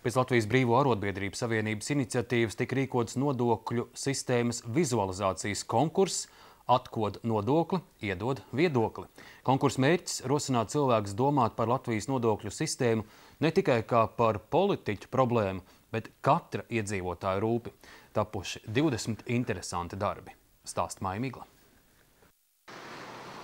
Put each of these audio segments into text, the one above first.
Pēc Latvijas Brīvo arotbiedrību savienības iniciatīvas tika rīkots nodokļu sistēmas vizualizācijas konkurss Atkod nodokli, iedod viedokli. Konkursa mērķis rosināt cilvēkus domāt par Latvijas nodokļu sistēmu ne tikai kā par politiķu problēmu, bet katra iedzīvotāja rūpi. Tapuši 20 interesanti darbi. Stāsta Maija Migla.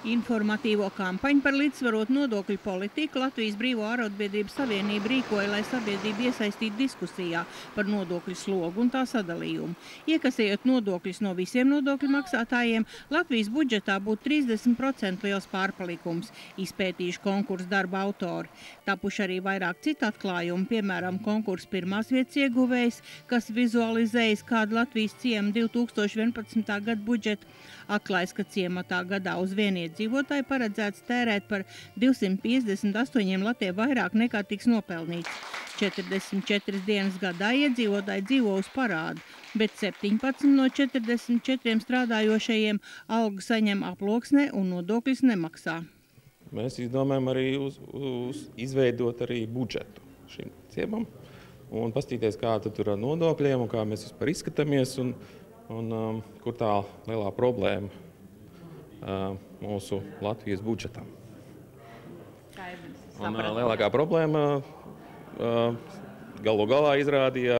Informatīvo kampaņu par līdzsvarotu nodokļu politiku Latvijas Brīvo arotbiedrību savienība rīkoja, lai sabiedrību iesaistītu diskusijā par nodokļu slogu un tā sadalījumu. Iekasējot nodokļus no visiem nodokļu maksātājiem, Latvijas budžetā būtu 30% liels pārpalikums, izpētījuši konkursu darba autori. Tapuši arī vairāk citu atklājumu, piemēram, konkursu pirmās vietas ieguvējs, kas vizualizējas kādu Latvijas ciemu 2011. gada budžetu, atklājas, ka ciematā gadā uz vienu iedzīvotāju paredzēts tērēt par 258 latiem vairāk nekā tiks nopelnīts. 44 dienas gadā iedzīvotāji dzīvo uz parādu, bet 17 no 44 strādājošajiem algu saņem aploksnē un nodokļus nemaksā. Mēs izdomājam arī izveidot arī budžetu šim ciemam un pastīties, kā tur ar nodokļiem un kā mēs vispār izskatāmies un kur tā lielā problēma mūsu Latvijas budžetā. Un lielākā problēma galu galā izrādījās